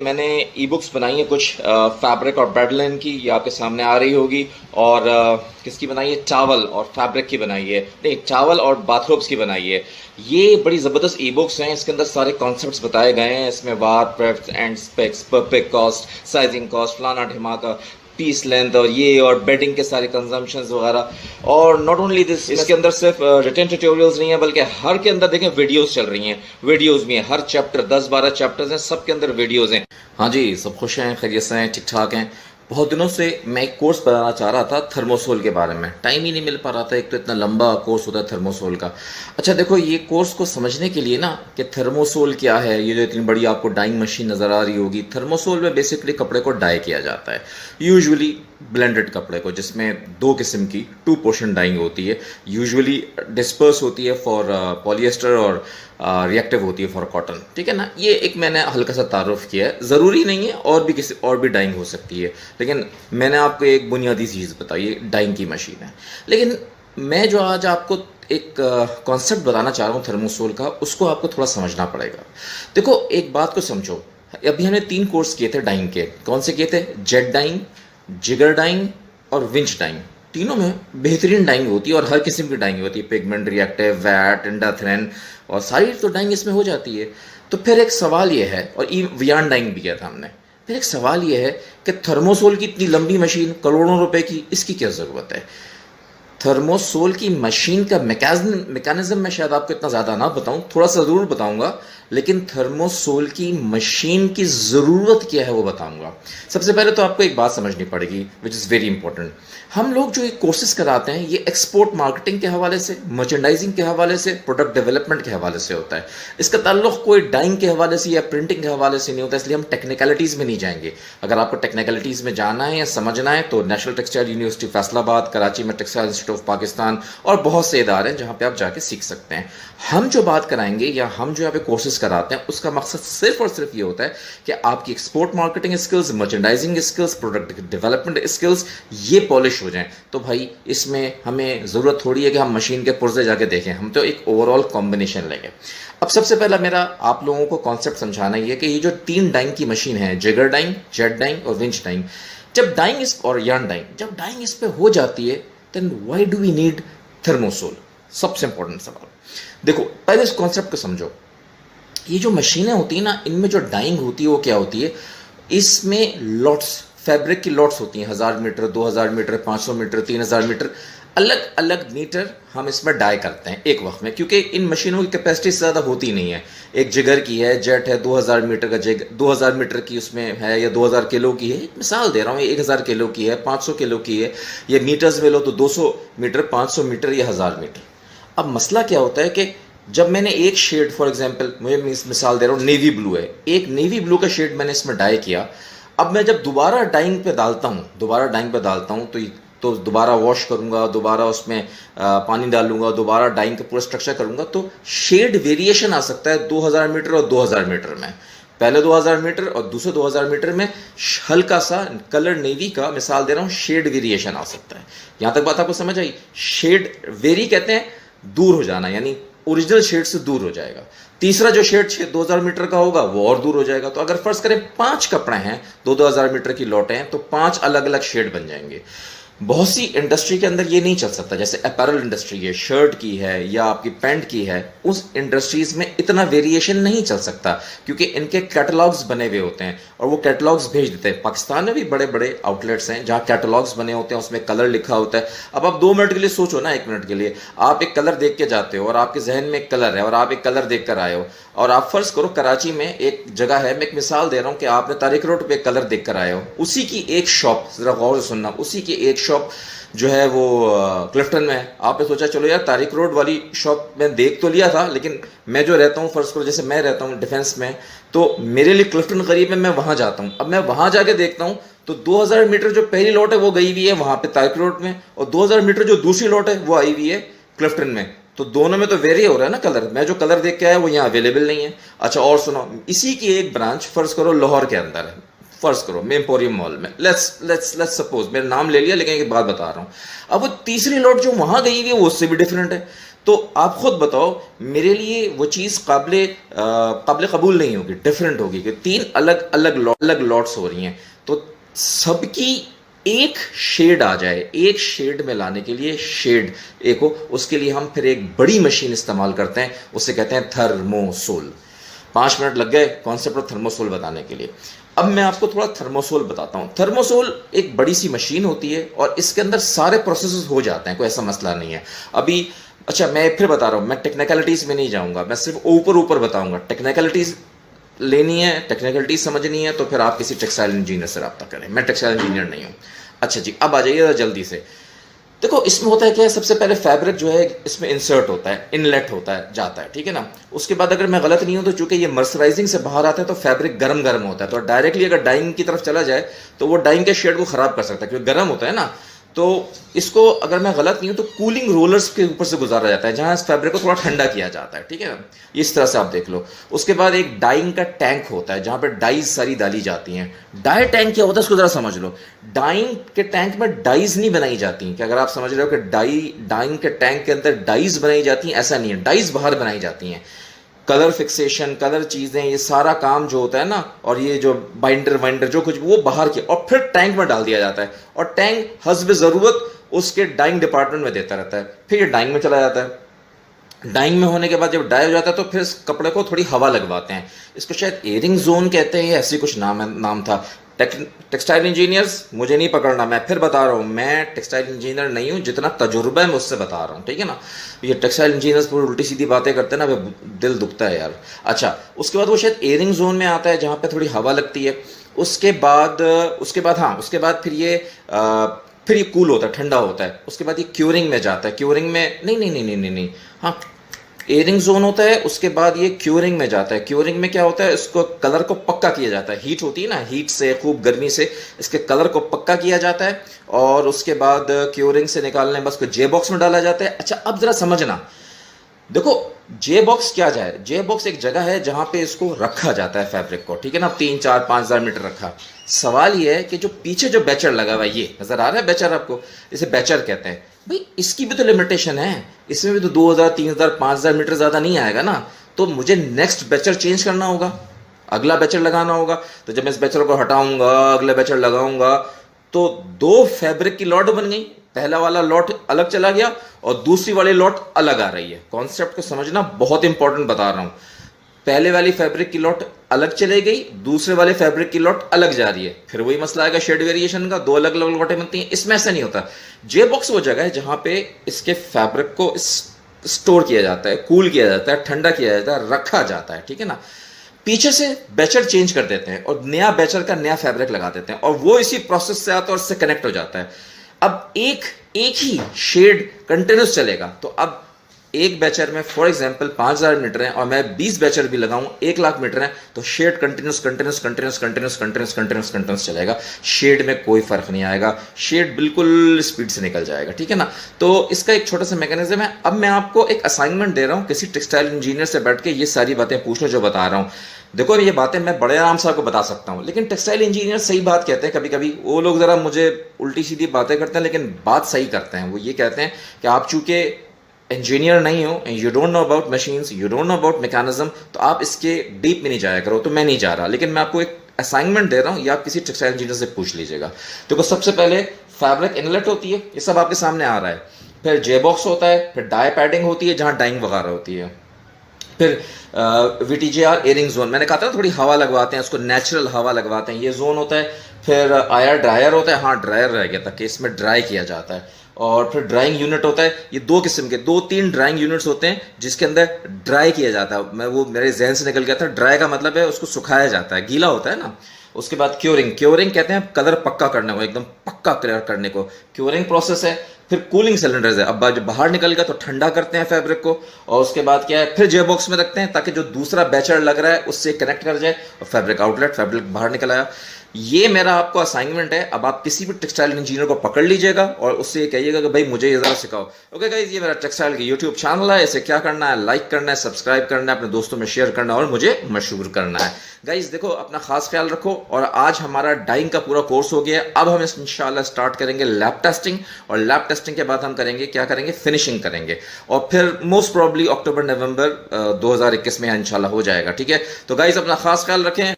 मैंने e books बनाई है कुछ फैब्रिक और बेडलिन की, ये आपके सामने आ रही होगी। और किसकी बनाई है? चावल और फैब्रिक की बनाई है, नहीं चावल और बाथरोब्स की बनाई है। ये बड़ी ज़बरदस्त ई बुक्स हैं, इसके अंदर सारे कॉन्सेप्ट्स बताए गए हैं। इसमें वार, prefs and specs, perfect cost, sizing cost, फलाना ढिमाका, पीस लेंथ और ये और बेडिंग के सारे कंजम्पशंस वगैरह। और नॉट ओनली दिस, इसके अंदर सिर्फ रिटन ट्यूटोरियल्स नहीं है बल्कि हर के अंदर देखें वीडियोस चल रही हैं, वीडियोस भी हैं। हर चैप्टर 10-12 चैप्टर्स हैं, सब के अंदर वीडियोस हैं। हाँ जी, सब खुश हैं, खैरियत से हैं, ठीक ठाक हैं। बहुत दिनों से मैं एक कोर्स बनाना चाह रहा था थर्मोसोल के बारे में, टाइम ही नहीं मिल पा रहा था। एक तो इतना लंबा कोर्स होता है थर्मोसोल का। अच्छा देखो, ये कोर्स को समझने के लिए ना कि थर्मोसोल क्या है, ये जो इतनी बड़ी आपको डाइंग मशीन नज़र आ रही होगी, थर्मोसोल में बेसिकली कपड़े को डाई किया जाता है। यूजुअली ब्लेंडेड कपड़े को, जिसमें दो किस्म की टू पोर्शन डाइंग होती है। यूजुअली डिस्पर्स होती है फॉर पॉलिएस्टर और रिएक्टिव होती है फॉर कॉटन, ठीक है ना। ये एक मैंने हल्का सा तारुफ किया है, ज़रूरी नहीं है और भी किसी और भी डाइंग हो सकती है, लेकिन मैंने आपको एक बुनियादी चीज़ बताई है, डाइंग की मशीन है। लेकिन मैं जो आज आपको एक कॉन्सेप्ट बताना चाह रहा हूँ थर्मोसोल का, उसको आपको थोड़ा समझना पड़ेगा। देखो एक बात को समझो, अभी हमने 3 कोर्स किए थे डाइंग के। कौन से किए थे? जेट डाइंग, जिगर डाइंग और विंच डाइंग। तीनों में बेहतरीन डाइंग होती है और हर किस्म की डाइंग होती है, पिगमेंट, रिएक्टिव, वैट, इंडाथ्रेन और सारी तो डाइंग इसमें हो जाती है। तो फिर एक सवाल ये है, और वियान डाइंग भी किया था हमने, फिर एक सवाल ये है कि थर्मोसोल की इतनी लंबी मशीन, करोड़ों रुपए की, इसकी क्या ज़रूरत है? थर्मोसोल की मशीन का मैकेनिज्म मैं शायद आपको इतना ज़्यादा ना बताऊं, थोड़ा सा ज़रूर बताऊंगा, लेकिन थर्मोसोल की मशीन की ज़रूरत क्या है वो बताऊंगा। सबसे पहले तो आपको एक बात समझनी पड़ेगी विच इज़ वेरी इंपॉर्टेंट। हम लोग जो ये कोर्सेज कराते हैं, ये एक्सपोर्ट मार्केटिंग के हवाले से, मर्चेंडाइजिंग के हवाले से, प्रोडक्ट डेवलपमेंट के हवाले से होता है। इसका ताल्लुक कोई डाइंग के हवाले से या प्रिंटिंग के हवाले से नहीं होता, इसलिए हम टेक्निकलिटीज़ में नहीं जाएंगे। अगर आपको टेक्निकलिटीज़ में जाना है या समझना है तो national textile university Faisalabad, Karachi में टेक्सटाइल इंस्टीट्यूट ऑफ पाकिस्तान और बहुत से इदारे हैं जहाँ पे आप जाके सीख सकते हैं। हम जो बात कराएंगे या हम जो यहाँ पे कोर्सेज कराते हैं, उसका मकसद सिर्फ और सिर्फ ये होता है कि आपकी export marketing skills, merchandising skills, product development skills ये पॉलिश हो जाएं। तो भाई इसमें हमें ज़रूरत थोड़ी है कि हम मशीन के पुर्जे जाके देखें, हम तो एक ओवरऑल कॉम्बिनेशन लेंगे। अब सबसे पहला मेरा आप लोगों को कॉन्सेप्ट समझाना ये कि ये जो 3 डाइंग की मशीन है, जिगर डाइंग, जेट डाइंग और विंच डाइंग, जब डाइंग इस और यार्न डाइंग, जब डाइंग इस पे हो जाती है, then why do we need thermosol? सबसे इंपॉर्टेंट सवाल। देखो पहले इस कॉन्सेप्ट को समझो। ये जो मशीनें होती है ना, इनमें जो डाइंग होती है वो क्या होती है? इसमें लॉट्स, फैब्रिक की लॉट्स होती हैं, 1000 मीटर, 2000 मीटर, 500 मीटर, 3000 मीटर, अलग अलग मीटर हम इसमें डाई करते हैं एक वक्त में, क्योंकि इन मशीनों की कैपेसिटी ज़्यादा होती नहीं है। एक जिगर की है, जेट है, 2000 मीटर का जिगर, 2000 मीटर की उसमें है, या 2000 किलो की है, मिसाल दे रहा हूँ, 1000 किलो की है, 500 किलो की है, ये मीटर्स में लो तो 200 मीटर, 500 मीटर या 1000 मीटर। अब मसला क्या होता है कि जब मैंने एक शेड, फॉर एग्जांपल मैं मिसाल दे रहा हूँ, नेवी ब्लू है, एक नेवी ब्लू का शेड मैंने इसमें डाई किया। अब मैं जब दोबारा डाइंग पे डालता हूँ तो दोबारा वॉश करूँगा, दोबारा उसमें पानी डालूंगा, दोबारा डाइंग का पूरा स्ट्रक्चर करूँगा, तो शेड वेरिएशन आ सकता है 2000 मीटर और 2000 मीटर में। पहले 2000 मीटर और दूसरे 2000 मीटर में हल्का सा कलर नेवी का, मिसाल दे रहा हूँ, शेड वेरिएशन आ सकता है। यहाँ तक बात आपको समझ आई? शेड वेरी कहते हैं दूर हो जाना, यानी ओरिजिनल शेड से दूर हो जाएगा। तीसरा जो शेड 2000 मीटर का होगा वो और दूर हो जाएगा। तो अगर फर्ज करें 5 कपड़े हैं, 2000 मीटर की लौटें हैं, तो 5 अलग अलग शेड बन जाएंगे। बहुत सी इंडस्ट्री के अंदर ये नहीं चल सकता, जैसे अपैरल इंडस्ट्री है, शर्ट की है या आपकी पैंट की है, उस इंडस्ट्रीज में इतना वेरिएशन नहीं चल सकता, क्योंकि इनके कैटलॉग्स बने हुए होते हैं और वो कैटलॉग्स भेज देते हैं। पाकिस्तान में भी बड़े बड़े आउटलेट्स हैं जहाँ कैटलॉग्स बने होते हैं, उसमें कलर लिखा होता है। अब आप 2 मिनट के लिए सोचो ना, 1 मिनट के लिए आप एक कलर देख के जाते हो और आपके जहन में एक कलर है और आप एक कलर देख कर आए हो, और आप फर्ज करो कराची में एक जगह है, मैं एक मिसाल दे रहा हूँ कि आपने तारिक रोड पे एक कलर देख कर आए हो, उसी की एक शॉप, जरा गौर से सुनना, उसी की एक शॉप जो है वो क्लिफ्टन में है। आपने सोचा चलो यार तारिक रोड वाली शॉप में देख तो लिया था, लेकिन मैं जो रहता हूँ, फर्ज करो जैसे मैं रहता हूँ डिफेंस में, तो मेरे लिए क्लिफ्टन करीब है, मैं वहाँ जाता हूँ। अब मैं वहाँ जाके देखता हूँ तो 2000 मीटर जो पहली लॉट है वो गई हुई है वहाँ पे तारिक रोड में, और 2000 मीटर जो दूसरी लॉट है वो आई हुई है क्लिफ्टन में। तो दोनों में तो वेरी हो रहा है ना कलर। मैं जो कलर देख के आया वो यहाँ अवेलेबल नहीं है। अच्छा और सुनो, इसी की एक ब्रांच फर्ज करो लाहौर के अंदर है, फर्ज करो मैं एम्पोरियम मॉल में, लेट्स सपोज, मेरा नाम ले लिया लेकिन एक बात बता रहा हूँ। अब वो तीसरी लॉट जो वहां गई हुई है वो उससे भी डिफरेंट है। तो आप खुद बताओ, मेरे लिए वो चीज़ काबिल कबूल नहीं होगी, डिफरेंट होगी कि तीन अलग अलग लॉट्स हो रही हैं। तो सबकी एक शेड आ जाए, एक शेड में लाने के लिए शेड एक हो, उसके लिए हम फिर एक बड़ी मशीन इस्तेमाल करते हैं, उसे कहते हैं थर्मोसोल। 5 मिनट लग गए कॉन्सेप्ट ऑफ थर्मोसोल बताने के लिए। अब मैं आपको थोड़ा थर्मोसोल बताता हूँ। थर्मोसोल एक बड़ी सी मशीन होती है और इसके अंदर सारे प्रोसेसेस हो जाते हैं, कोई ऐसा मसला नहीं है। अभी अच्छा, मैं फिर बता रहा हूँ, मैं टेक्निकलिटीज में नहीं जाऊंगा, मैं सिर्फ ऊपर ऊपर बताऊंगा। टेक्निकलिटीज लेनी है, टेक्निकलिटीज समझनी है, तो फिर आप किसी टेक्सटाइल इंजीनियर से रब्ता करें। मैं टेक्सटाइल इंजीनियर नहीं हूँ। अच्छा जी, अब आ जाइए जल्दी से। देखो इसमें होता है क्या है, सबसे पहले फैब्रिक जो है इसमें इंसर्ट होता है, इनलेट होता है, जाता है, ठीक है ना। उसके बाद अगर मैं गलत नहीं हूं तो चूंकि ये मर्सराइजिंग से बाहर आता है तो फैब्रिक गर्म गर्म होता है, तो डायरेक्टली अगर डाइंग की तरफ चला जाए तो वो डाइंग के शेड को खराब कर सकता है, क्योंकि गर्म होता है ना। तो इसको अगर मैं गलत नहीं हूं तो कूलिंग रोलर्स के ऊपर से गुजारा जाता है, जहां इस फैब्रिक को थोड़ा ठंडा किया जाता है, ठीक है ना। इस तरह से आप देख लो। उसके बाद एक डाइंग का टैंक होता है जहां पे डाइज सारी डाली जाती हैं। डाई टैंक क्या होता है इसको जरा समझ लो। डाइंग के टैंक में डाइज नहीं बनाई जाती, कि अगर आप समझ रहे हो कि डाइंग के टैंक के अंदर डाइज बनाई जाती हैं, ऐसा नहीं है। डाइज बाहर बनाई जाती हैं। कलर फिक्सेशन, कलर चीज़ें, ये सारा काम जो होता है ना, और ये जो बाइंडर वाइंडर जो कुछ, वो बाहर किया और फिर टैंक में डाल दिया जाता है, और टैंक हस्ब ज़रूरत उसके डाइंग डिपार्टमेंट में देता रहता है। फिर ये डाइंग में चला जाता है। डाइंग में होने के बाद जब डाई हो जाता है तो फिर इस कपड़े को थोड़ी हवा लगवाते हैं। इसको शायद एयरिंग जोन कहते हैं, ऐसी कुछ नाम था। टेक्सटाइल इंजीनियर्स मुझे नहीं पकड़ना, मैं फिर बता रहा हूँ, मैं टेक्सटाइल इंजीनियर नहीं हूँ, जितना तजुर्बा है मैं उससे बता रहा हूँ, ठीक है ना। ये टेक्सटाइल इंजीनियर्स पूरी उल्टी सीधी बातें करते हैं ना, दिल दुखता है यार। अच्छा, उसके बाद वो शायद एयरिंग जोन में आता है जहाँ पे थोड़ी हवा लगती है। उसके बाद फिर ये कूल होता है, ठंडा होता है। उसके बाद ये क्यूरिंग में जाता है। क्यूरिंग में नहीं, हाँ, एयरिंग जोन होता है, उसके बाद ये क्यूरिंग में जाता है। क्यूरिंग में क्या होता है, इसको कलर को पक्का किया जाता है। हीट होती है ना, हीट से, खूब गर्मी से इसके कलर को पक्का किया जाता है, और उसके बाद क्यूरिंग से निकालने बस को जे बॉक्स में डाला जाता है। अच्छा, अब जरा समझना, देखो जे बॉक्स क्या जाए, जे बॉक्स एक जगह है जहां पे इसको रखा जाता है फैब्रिक को, ठीक है ना। 3, 4, 5 हज़ार मीटर रखा। सवाल ये है कि जो पीछे जो बैचर लगा हुआ है, ये नजर आ रहा है बैचर आपको, इसे बैचर कहते हैं भाई, इसकी भी तो लिमिटेशन है। इसमें भी तो 2,000, 3,000, 5,000 मीटर ज्यादा नहीं आएगा ना। तो मुझे नेक्स्ट बैचर चेंज करना होगा, अगला बैचर लगाना होगा। तो जब मैं इस बैचर को हटाऊंगा, अगला बैचर लगाऊंगा, तो 2 फैब्रिक की लॉट बन गई। पहला वाला लॉट अलग चला गया और दूसरी वाली लॉट अलग आ रही है। कॉन्सेप्ट को समझना, बहुत इंपॉर्टेंट बता रहा हूं। पहले वाली फैब्रिक की लॉट अलग चली गई, दूसरे वाले फैब्रिक की लॉट अलग जा रही है। फिर वही मसला आएगा शेड वेरिएशन का, 2 अलग अलग लॉटें बनती हैं। इसमें ऐसा नहीं होता। जे बॉक्स वो जगह है जहां पे इसके फैब्रिक को स्टोर किया जाता है, कूल किया जाता है, ठंडा किया जाता है, रखा जाता है, ठीक है ना। पीछे से बैचर चेंज कर देते हैं और नया बैचर का नया फैब्रिक लगा देते हैं, और वो इसी प्रोसेस से आता है और इससे कनेक्ट हो जाता है। अब एक ही शेड कंटिन्यूस चलेगा। तो अब एक बैचर में फॉर एग्जांपल 5,000 मीटर है और मैं 20 बैचर भी लगाऊं, 1,00,000 मीटर है, तो शेड कंटिन्यूस चलेगा। शेड में कोई फर्क नहीं आएगा, शेड बिल्कुल स्पीड से निकल जाएगा, ठीक है ना। तो इसका एक छोटा सा मैकेनिज्म है। अब मैं आपको एक असाइनमेंट दे रहा हूं, किसी टेक्सटाइल इंजीनियर से बैठ के ये सारी बातें पूछ लो जो बता रहा हूं। देखो ये बातें मैं बड़े आराम से आपको बता सकता हूँ, लेकिन टेक्सटाइल इंजीनियर सही बात कहते हैं। कभी कभी वो लोग जरा मुझे उल्टी सीधी बातें करते हैं, लेकिन बात सही करते हैं। वो ये कहते हैं कि आप चूंकि इंजीनियर नहीं हो, you don't know about machines, you don't know about mechanism, तो आप इसके डीप में नहीं जाया करो। तो मैं नहीं जा रहा, लेकिन मैं आपको एक असाइनमेंट दे रहा हूँ, या आप किसी टेक्सटाइल इंजीनियर से पूछ लीजिएगा। देखो सबसे पहले फैब्रिक इनलेट होती है, ये सब आपके सामने आ रहा है। फिर जे बॉक्स होता है, फिर डाई पैडिंग होती है जहाँ डाइंग वगैरह होती है, फिर वीटीजीआर एयरिंग जोन, मैंने कहा था ना थोड़ी हवा लगवाते हैं, उसको नेचुरल हवा लगवाते हैं, ये जोन होता है। फिर आयर ड्रायर होता है, हाँ ड्रायर रह गया था कि इसमें ड्राई किया जाता है। और फिर ड्राइंग यूनिट होता है। ये 2 किस्म के 2-3 ड्राइंग यूनिट्स होते हैं जिसके अंदर ड्राई किया जाता है। मैं वो मेरे जहन से निकल गया था। ड्राई का मतलब है उसको सुखाया जाता है, गीला होता है ना। उसके बाद क्योरिंग कहते हैं कलर पक्का करने को, एकदम पक्का कलर करने को क्योरिंग प्रोसेस है। फिर कूलिंग सिलेंडर्स है, अब जब बाहर निकल गया तो ठंडा करते हैं फैब्रिक को, और उसके बाद क्या है, फिर जे बॉक्स में रखते हैं ताकि जो दूसरा बैचर लग रहा है उससे कनेक्ट कर जाए और फैब्रिक आउटलेट, फैब्रिक बाहर निकल आया। ये मेरा आपको असाइनमेंट है। अब आप किसी भी टेक्सटाइल इंजीनियर को पकड़ लीजिएगा और उससे ये कहिएगा कि भाई मुझे ये ज़रा सिखाओ। ओके गाइज, ये मेरा टेक्सटाइल की यूट्यूब चैनल है। इसे क्या करना है, लाइक करना है, सब्सक्राइब करना है, अपने दोस्तों में शेयर करना है और मुझे मशहूर करना है। गाइज देखो, अपना खास ख्याल रखो। और आज हमारा डाइंग का पूरा कोर्स हो गया है। अब हम इंशाल्लाह स्टार्ट करेंगे लैब टेस्टिंग, और लैब टेस्टिंग के बाद हम करेंगे क्या करेंगे, फिनिशिंग करेंगे। और फिर मोस्ट प्रॉब्ली अक्टूबर नवंबर 2021 में इंशाल्लाह हो जाएगा। ठीक है, तो गाइज अपना खास ख्याल रखें।